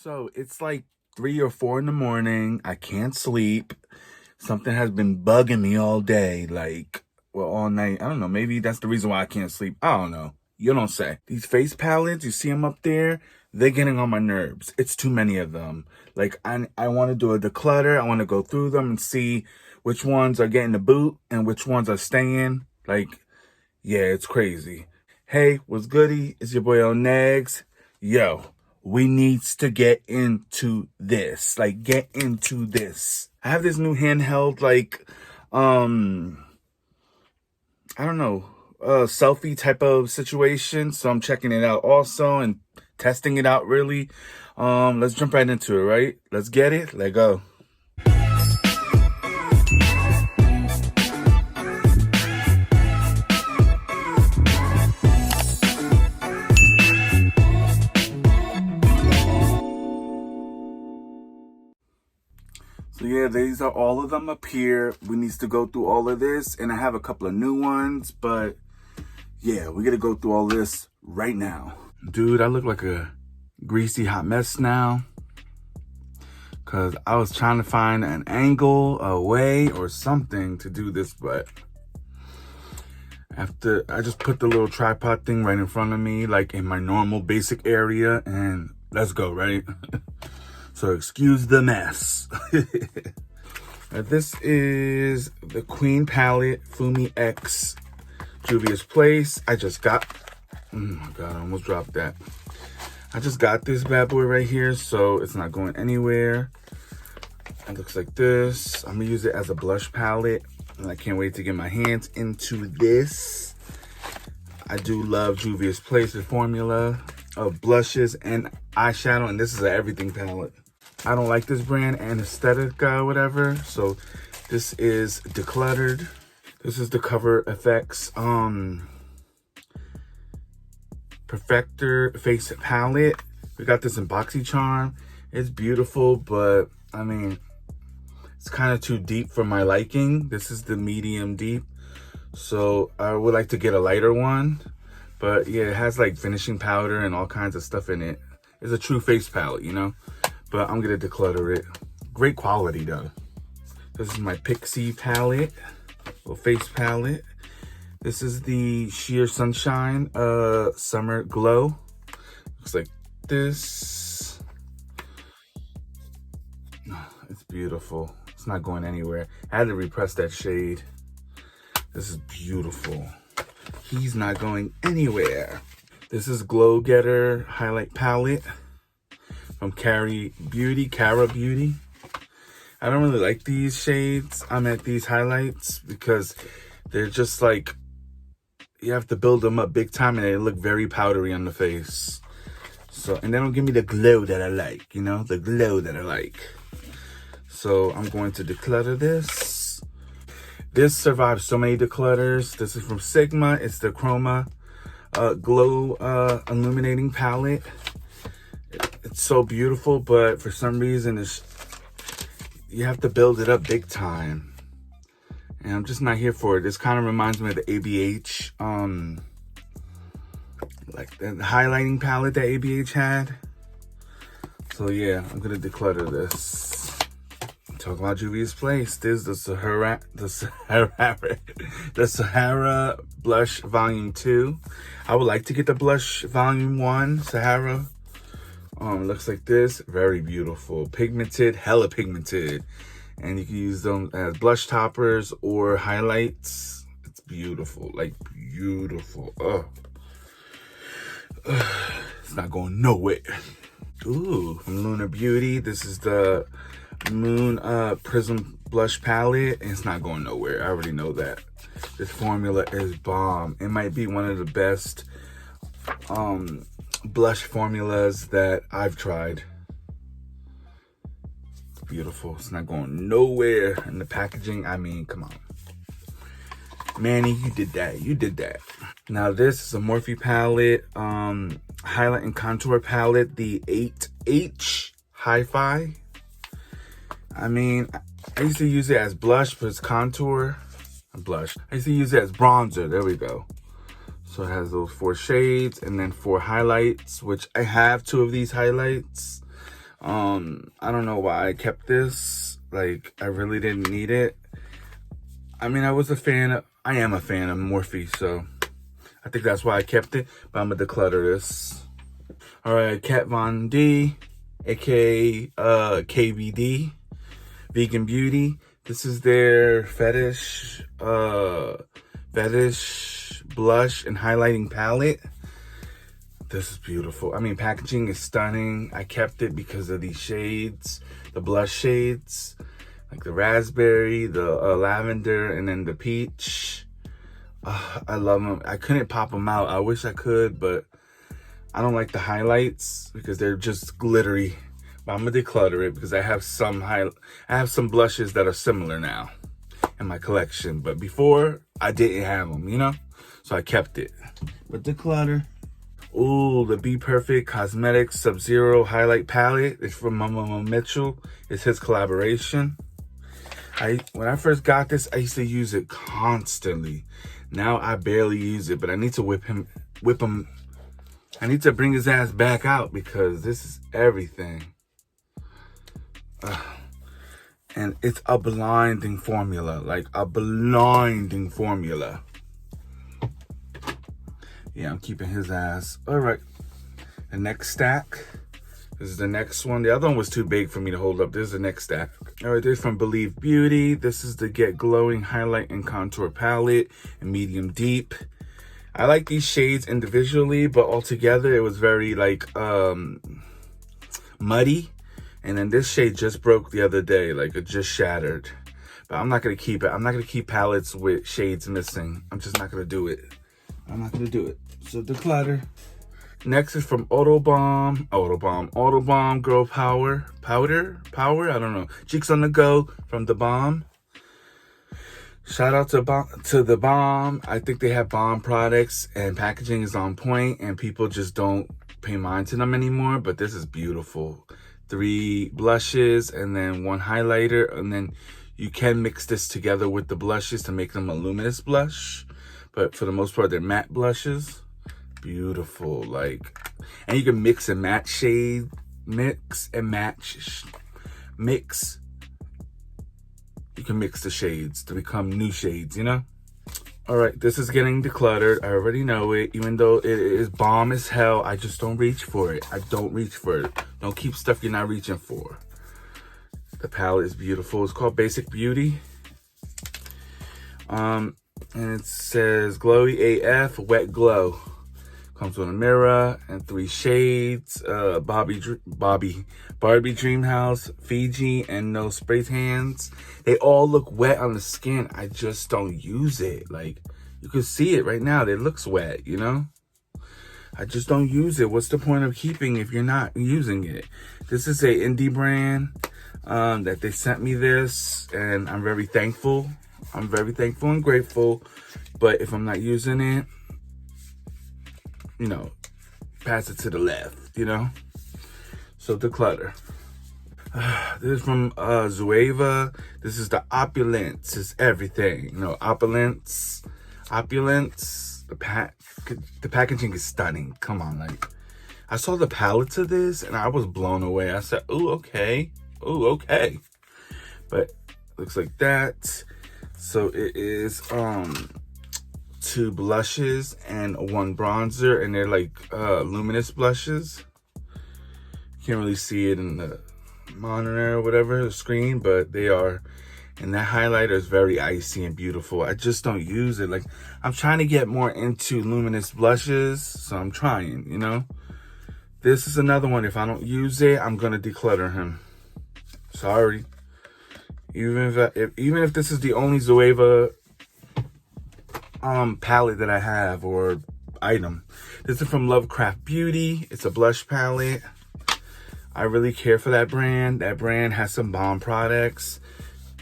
So it's like 3 or 4 in the morning. I can't sleep. Something has been bugging me all day, like, well, all night. I don't know. Maybe that's the reason why I can't sleep. I don't know. You don't say. These face palettes, you see them up there? They're getting on my nerves. It's too many of them. Like, I want to do a declutter. I want to go through them and see which ones are getting the boot and which ones are staying. Like, yeah, it's crazy. Hey, what's goody? It's your boy Lnegz. Yo, we needs to get into this. Like, get into this. I have this new handheld, like, I don't know, selfie type of situation. So I'm checking it out also and testing it out really. Let's jump right into it, right? Let's get it. Let's go. So yeah, these are all of them up here. We need to go through all of this, and I have a couple of new ones, but yeah, we gotta go through all this right now. Dude, I look like a greasy hot mess now, because I was trying to find an angle, a way, or something to do this, but after I just put the little tripod thing right in front of me, like in my normal basic area, and let's go, right? So excuse the mess. This is the Queen Palette Fumi X Juvia's Place. I just got, oh my God, I almost dropped that. I just got this bad boy right here, so it's not going anywhere. It looks like this. I'm gonna use it as a blush palette, and I can't wait to get my hands into this. I do love Juvia's Place's formula of blushes and eyeshadow, and this is an everything palette. I don't like this brand, Anesthetica, whatever. So this is Decluttered. This is the Cover FX Perfector Face Palette. We got this in BoxyCharm. It's beautiful, but I mean, it's kind of too deep for my liking. This is the medium deep. So I would like to get a lighter one. But yeah, it has like finishing powder and all kinds of stuff in it. It's a true face palette, you know? But I'm gonna declutter it. Great quality though. This is my Pixie palette, little face palette. This is the Sheer Sunshine Summer Glow. Looks like this. It's beautiful. It's not going anywhere. I had to repress that shade. This is beautiful. He's not going anywhere. This is Glow Getter Highlight Palette from Cara Beauty. I don't really like these shades. I'm at these highlights because they're just like, you have to build them up big time and they look very powdery on the face. So, and they don't give me the glow that I like, you know, the glow that I like. So I'm going to declutter this. This survived so many declutters. This is from Sigma. It's the Chroma Glow Illuminating Palette. It's so beautiful, but for some reason, you have to build it up big time. And I'm just not here for it. This kind of reminds me of the ABH, like the highlighting palette that ABH had. So yeah, I'm gonna declutter this. Talk about Juvia's Place. This is the Sahara Blush Volume 2. I would like to get the Blush Volume 1, Sahara. It looks like this. Very beautiful. Pigmented, hella pigmented. And you can use them as blush toppers or highlights. It's beautiful, like beautiful. It's not going nowhere. Ooh, from Luna Beauty. This is the Moon Prism Blush Palette. And it's not going nowhere. I already know that. This formula is bomb. It might be one of the best blush formulas that I've tried. It's beautiful. It's not going nowhere. And the packaging, I mean, come on. Manny, you did that. You did that. Now this is a Morphe palette, highlight and contour palette, the 8H Hi-Fi. I mean, I used to use it as blush, but it's contour. Blush. I used to use it as bronzer. There we go. So it has those 4 shades and then 4 highlights, which I have 2 of these highlights. I don't know why I kept this. Like, I really didn't need it. I mean, I am a fan of Morphe, so I think that's why I kept it, but I'm gonna declutter this. All right, Kat Von D, aka KVD, Vegan Beauty. This is their fetish blush and highlighting palette. This is beautiful. I mean, packaging is stunning. I kept it because of these shades, the blush shades, like the raspberry, the lavender, and then the peach. I love them. I couldn't pop them out. I wish I could, but I don't like the highlights because they're just glittery. But I'm gonna declutter it because I have some blushes that are similar now in my collection. But before, I didn't have them, you know? So I kept it. But declutter. Ooh, the Be Perfect Cosmetics Sub-Zero Highlight Palette. It's from Mama Mitchell. It's his collaboration. When I first got this, I used to use it constantly. Now I barely use it, but I need to whip him. I need to bring his ass back out because this is everything. And it's a blinding formula, like a blinding formula. Yeah, I'm keeping his ass. All right, the next stack. This is the next one. The other one was too big for me to hold up. This is the next stack. All right, this is from Bijou Beauty. This is the Get Glowing Highlight and Contour Palette in medium deep. I like these shades individually, but all together it was very like muddy. And then this shade just broke the other day, like it just shattered. But I'm not gonna keep it. I'm not gonna keep palettes with shades missing. I'm just not gonna do it. I'm not gonna do it. So declutter. Next is from Autobomb Girl Power. I don't know. Cheeks on the Go from The Bomb. Shout out to The Bomb. I think they have bomb products and packaging is on point and people just don't pay mind to them anymore. But this is beautiful. 3 blushes and then 1 highlighter, and then you can mix this together with the blushes to make them a luminous blush. But for the most part, they're matte blushes. Beautiful, like, and you can mix and match shade, mix. You can mix the shades to become new shades, you know? All right, this is getting decluttered. I already know it. Even though it is bomb as hell, I just don't reach for it. I don't reach for it. Don't keep stuff you're not reaching for. The palette is beautiful. It's called Basic Beauty. And it says Glowy AF Wet Glow. Comes with a mirror and 3 shades. Barbie Dreamhouse, Fiji, and No Spray Tans. They all look wet on the skin. I just don't use it. Like, you can see it right now. It looks wet, you know? I just don't use it. What's the point of keeping if you're not using it? This is a indie brand that they sent me this, and I'm very thankful. I'm very thankful and grateful. But if I'm not using it, you know, pass it to the left, you know? So declutter. This is from Zoeva. This is the Opulence. It's everything. You know, Opulence. The packaging is stunning. Come on, like, I saw the palettes of this and I was blown away. I said, ooh, okay. Ooh, okay. But looks like that. So it is 2 blushes and 1 bronzer, and they're like luminous blushes. Can't really see it in the monitor or whatever, the screen, but they are. And that highlighter is very icy and beautiful. I just don't use it. Like, I'm trying to get more into luminous blushes, so I'm trying, you know? This is another one. If I don't use it, I'm gonna declutter him. Sorry. Even if this is the only Zoeva palette that I have or item. This is from Lovecraft Beauty. It's a blush palette. I really care for that brand. That brand has some bomb products.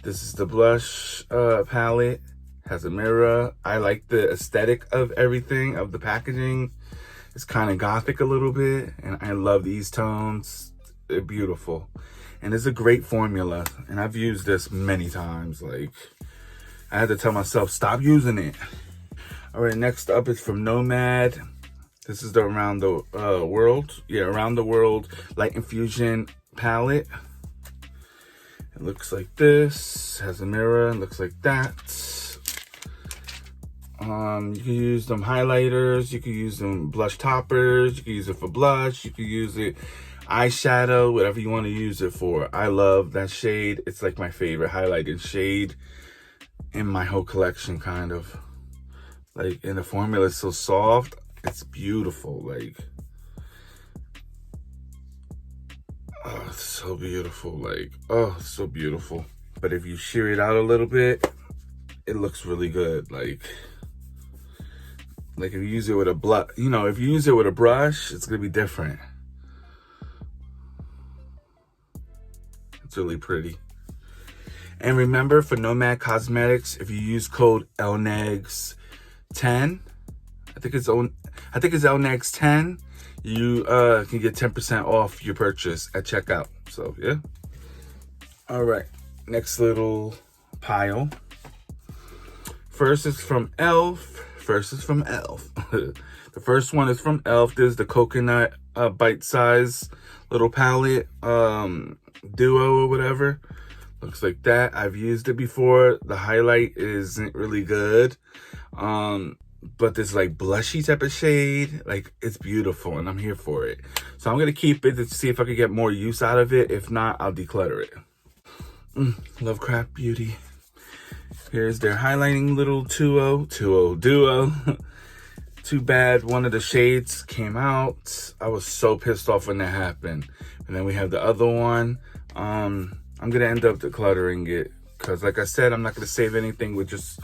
This is the blush palette. Has a mirror. I like the aesthetic of everything, of the packaging. It's kind of gothic a little bit, and I love these tones. They're beautiful. And it's a great formula, and I've used this many times. Like, I had to tell myself, stop using it. All right, next up is from Nomad. This is the Around the World. Yeah, Around the World Light Infusion palette. It looks like this, has a mirror, and looks like that. You can use them highlighters, you can use them blush toppers, you can use it for blush, you can use it eyeshadow, whatever you want to use it for. I love that shade. It's like my favorite highlighted shade in my whole collection, kind of. Like, and the formula is so soft, it's beautiful. Like, oh, it's so beautiful. Like, oh, it's so beautiful. But if you shear it out a little bit, it looks really good. Like if you use it with a blush, you know, if you use it with a brush, it's gonna be different. It's really pretty. And remember, for Nomad Cosmetics, if you use code Lnegz 10, I think it's Lnegz 10, you can get 10% off your purchase at checkout. So yeah. All right, next little pile. First is from e.l.f. The first one is from e.l.f. There's the coconut bite size little palette, duo or whatever. Looks like that. I've used it before. The highlight isn't really good. But this like blushy type of shade, like, it's beautiful and I'm here for it. So I'm gonna keep it to see if I could get more use out of it. If not, I'll declutter it. Love Craft Beauty. Here's their highlighting little duo. Too bad one of the shades came out. I was so pissed off when that happened. And then we have the other one. I'm gonna end up decluttering it because, like I said, I'm not gonna save anything with just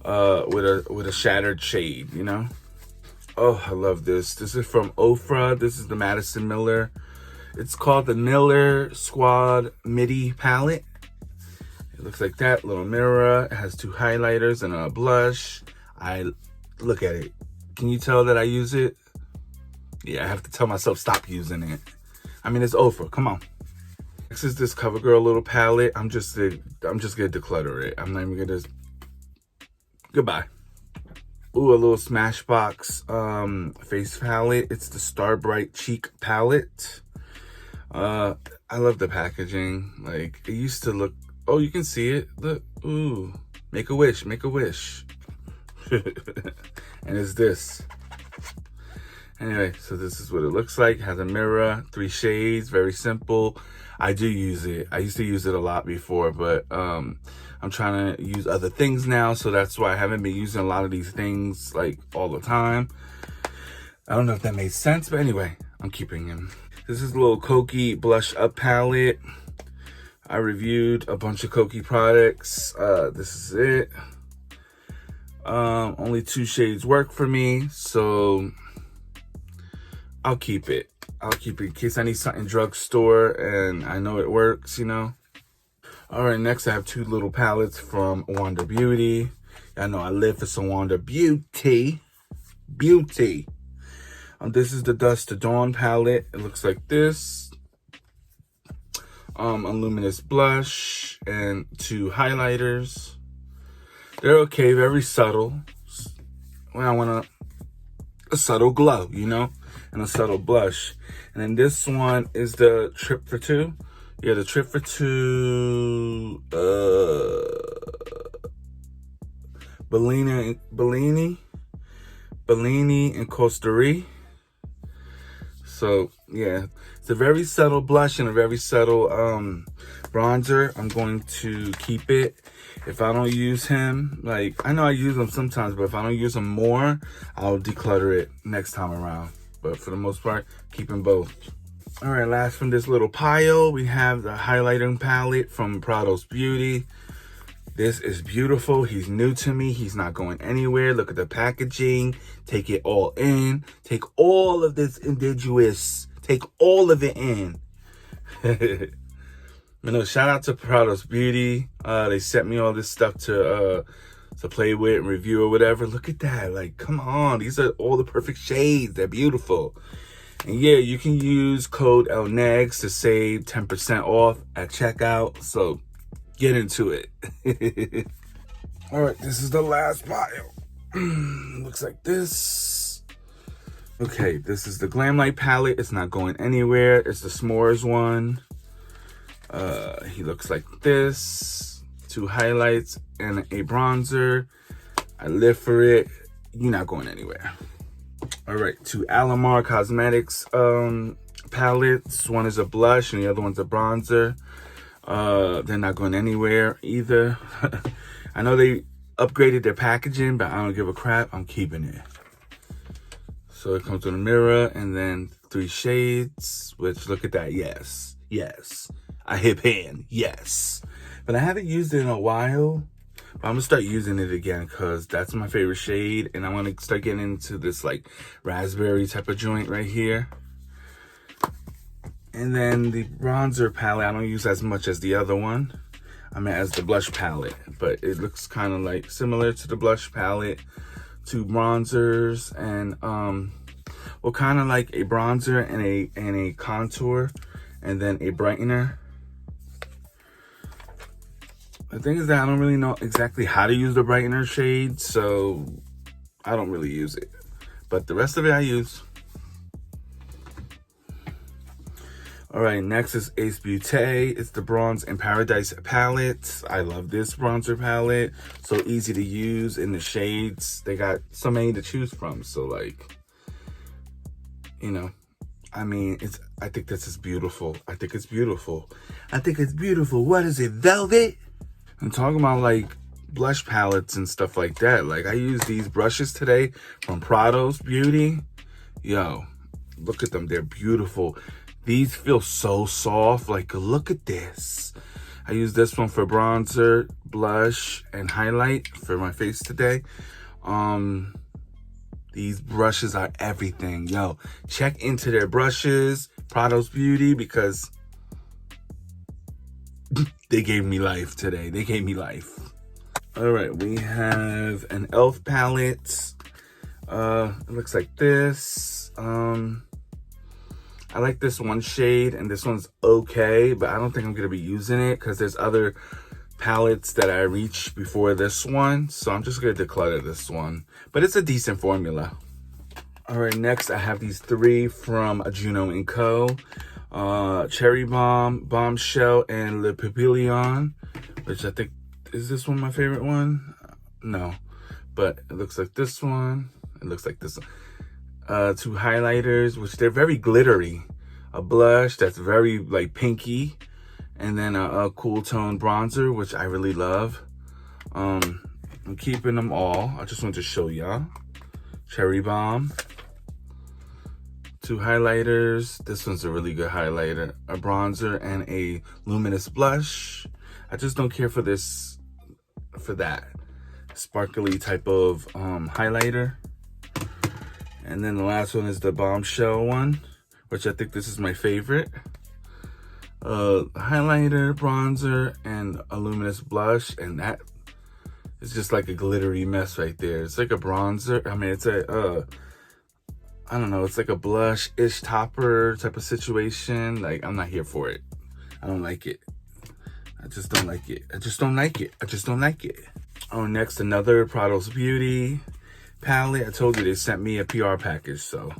with a shattered shade, you know. Oh, I love this. This is from Ofra. This is the Madison Miller. It's called the Miller Squad Midi palette. It looks like that. Little mirror. It has 2 highlighters and a blush. Look at it. Can you tell that I use it? Yeah, I have to tell myself stop using it. I mean, it's Ofra. Come on. Next is this CoverGirl little palette. I'm just gonna declutter it. I'm not even gonna. Goodbye. Ooh, a little Smashbox face palette. It's the Star Bright Cheek palette. I love the packaging. Like, it used to look. Oh, you can see it. Look. Ooh. Make a wish. Make a wish. And it's this. Anyway, so this is what it looks like. It has a mirror, 3 shades, very simple. I do use it. I used to use it a lot before, but I'm trying to use other things now, so that's why I haven't been using a lot of these things like all the time. I don't know if that made sense, but anyway, I'm keeping him. This is a little Kokie Blush Up palette. I reviewed a bunch of Kokie products. This is it. Only 2 shades work for me, so I'll keep it. I'll keep it in case I need something drugstore and I know it works, you know. All right, next I have 2 little palettes from Wonder Beauty. I know I live for some Wonder Beauty. This is the Dusk to Dawn palette. It looks like this. A luminous blush and 2 highlighters. They're okay, very subtle. When I want a subtle glow, you know, and a subtle blush. And then this one is the Trip for Two. Yeah, the Trip for Two, Bellini and Costa Rica. So yeah, it's a very subtle blush and a very subtle bronzer. I'm going to keep it. If I don't use him, like, I know I use him sometimes, but if I don't use him more, I'll declutter it next time around. But for the most part, keep them both. All right, last from this little pile, we have the highlighting palette from Prados Beauty. This is beautiful. He's new to me. He's not going anywhere. Look at the packaging. Take it all in. Take all of this indigenous. Take all of it in. You know, shout out to Prados Beauty. They sent me all this stuff to play with and review or whatever. Look at that. Like, come on. These are all the perfect shades. They're beautiful. And yeah, you can use code Lnegz to save 10% off at checkout. So get into it. All right, this is the last pile. Looks like this. Okay, this is the Glam Light palette. It's not going anywhere. It's the S'mores one. He looks like this. 2 highlights and a bronzer. I live for it. You're not going anywhere. All right, 2 Nomad Cosmetics palettes. One is a blush and the other one's a bronzer. They're not going anywhere either. I know they upgraded their packaging, but I don't give a crap. I'm keeping it. So it comes with a mirror and then 3 shades, which look at that. Yes, yes. I hit pan, yes. But I haven't used it in a while. But I'm gonna start using it again because that's my favorite shade. And I want to start getting into this like raspberry type of joint right here. And then the bronzer palette, I don't use as much as the other one. I mean, as the blush palette. But it looks kind of like similar to the blush palette. 2 bronzers and well, kind of like a bronzer and a contour and then a brightener. The thing is that I don't really know exactly how to use the brightener shade, so I don't really use it. But the rest of it I use. All right, next is Ace Beauty. It's the Bronze in Paradise palette. I love this bronzer palette. So easy to use in the shades. They got so many to choose from. So like, you know, I mean, I think this is beautiful. I think it's beautiful. I think it's beautiful. What is it, velvet? I'm talking about like blush palettes and stuff like that. Like I use these brushes today from Prados Beauty. Yo, look at them. They're beautiful. These feel so soft. Like, look at this. I use this one for bronzer, blush, and highlight for my face today. These brushes are everything. Yo, check into their brushes, Prados Beauty, because they gave me life today. They gave me life. All right, we have an e.l.f. palette. It looks like this. I like this one shade, and this one's okay, but I don't think I'm gonna be using it because there's other palettes that I reach before this one. So I'm just gonna declutter this one, but it's a decent formula. All right, next I have these 3 from Juno & Co. Cherry Bomb, Bombshell, and Le Papillon, which I think, is this one my favorite one? No, but it looks like this one. It looks like this one. 2 highlighters, which they're very glittery. A blush that's very like pinky, and then a cool tone bronzer, which I really love. I'm keeping them all. I just wanted to show y'all. Cherry Bomb. 2 highlighters. This one's a really good highlighter. A bronzer and a luminous blush. I just don't care for this, for that sparkly type of highlighter. And then the last one is the Bombshell one, which I think this is my favorite. Highlighter, bronzer, and a luminous blush, and that is just like a glittery mess right there. It's like a bronzer. I mean, it's a, I don't know, it's like a blush-ish topper type of situation. Like, I'm not here for it. I don't like it. I just don't like it. I just don't like it. I just don't like it. Oh, next, another Prados Beauty palette. I told you they sent me a PR package, so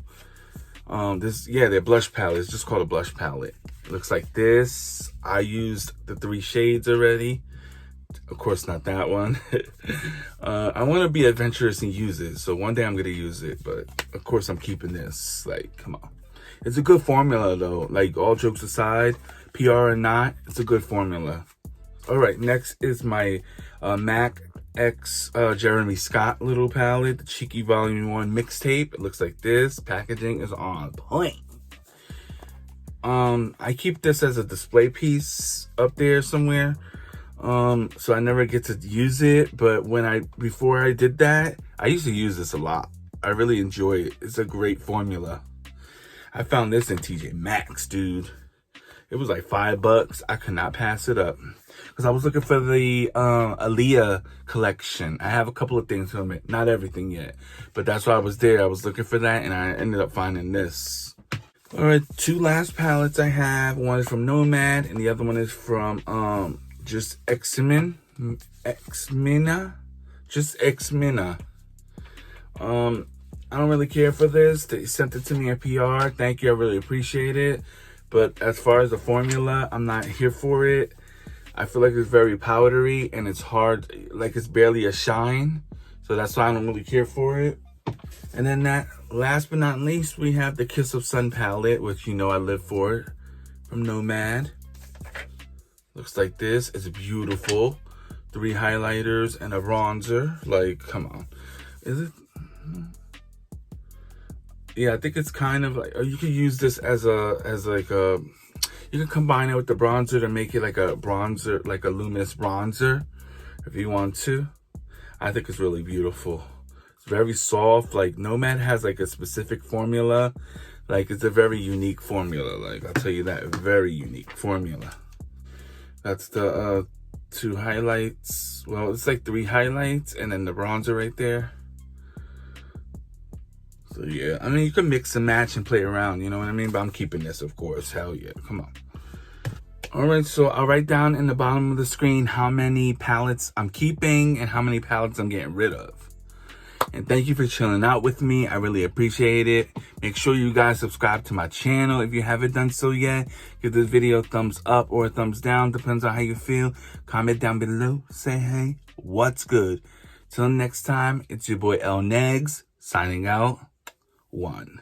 their blush palette. It's just called a blush palette. It looks like this. I used the 3 shades already. Of course, not that one. I want to be adventurous and use it, so one day I'm gonna use it, but of course I'm keeping this. Like, come on, it's a good formula though. Like, all jokes aside, PR or not, it's a good formula. All right, next is my MAC X Jeremy Scott little palette, the Cheeky Volume 1 mixtape. It looks like this. Packaging is on point. I keep this as a display piece up there somewhere. So I never get to use it, but before I did that, I used to use this a lot. I really enjoy it. It's a great formula. I found this in TJ Maxx, dude. It was like $5. I could not pass it up. Because I was looking for the Aaliyah collection. I have a couple of things from it. Not everything yet. But that's why I was there. I was looking for that, and I ended up finding this. All right, 2 last palettes I have. One is from Nomad, and the other one is from just Xmina. Just Xmina. I don't really care for this. They sent it to me at PR. Thank you. I really appreciate it. But as far as the formula, I'm not here for it. I feel like it's very powdery and it's hard, like it's barely a shine. So that's why I don't really care for it. And then last but not least, we have the Kiss of Sun palette, which you know I live for it, from Nomad. Looks like this. It's beautiful. 3 highlighters and a bronzer. Like, come on. Is it? Yeah, I think it's kind of like, you could use this as like a, you can combine it with the bronzer to make it like a bronzer, like a luminous bronzer, if you want to. I think it's really beautiful. It's very soft. Like, Nomad has like a specific formula. Like, it's a very unique formula. Like, I'll tell you that, very unique formula. That's the 2 highlights. Well, it's like 3 highlights and then the bronzer right there. So yeah, I mean, you can mix and match and play around, you know what I mean? But I'm keeping this, of course. Hell yeah, come on. All right, so I'll write down in the bottom of the screen how many palettes I'm keeping and how many palettes I'm getting rid of. And thank you for chilling out with me. I really appreciate it. Make sure you guys subscribe to my channel if you haven't done so yet. Give this video a thumbs up or a thumbs down, depends on how you feel. Comment down below, say hey, what's good? Till next time, it's your boy Lnegz, signing out. 1.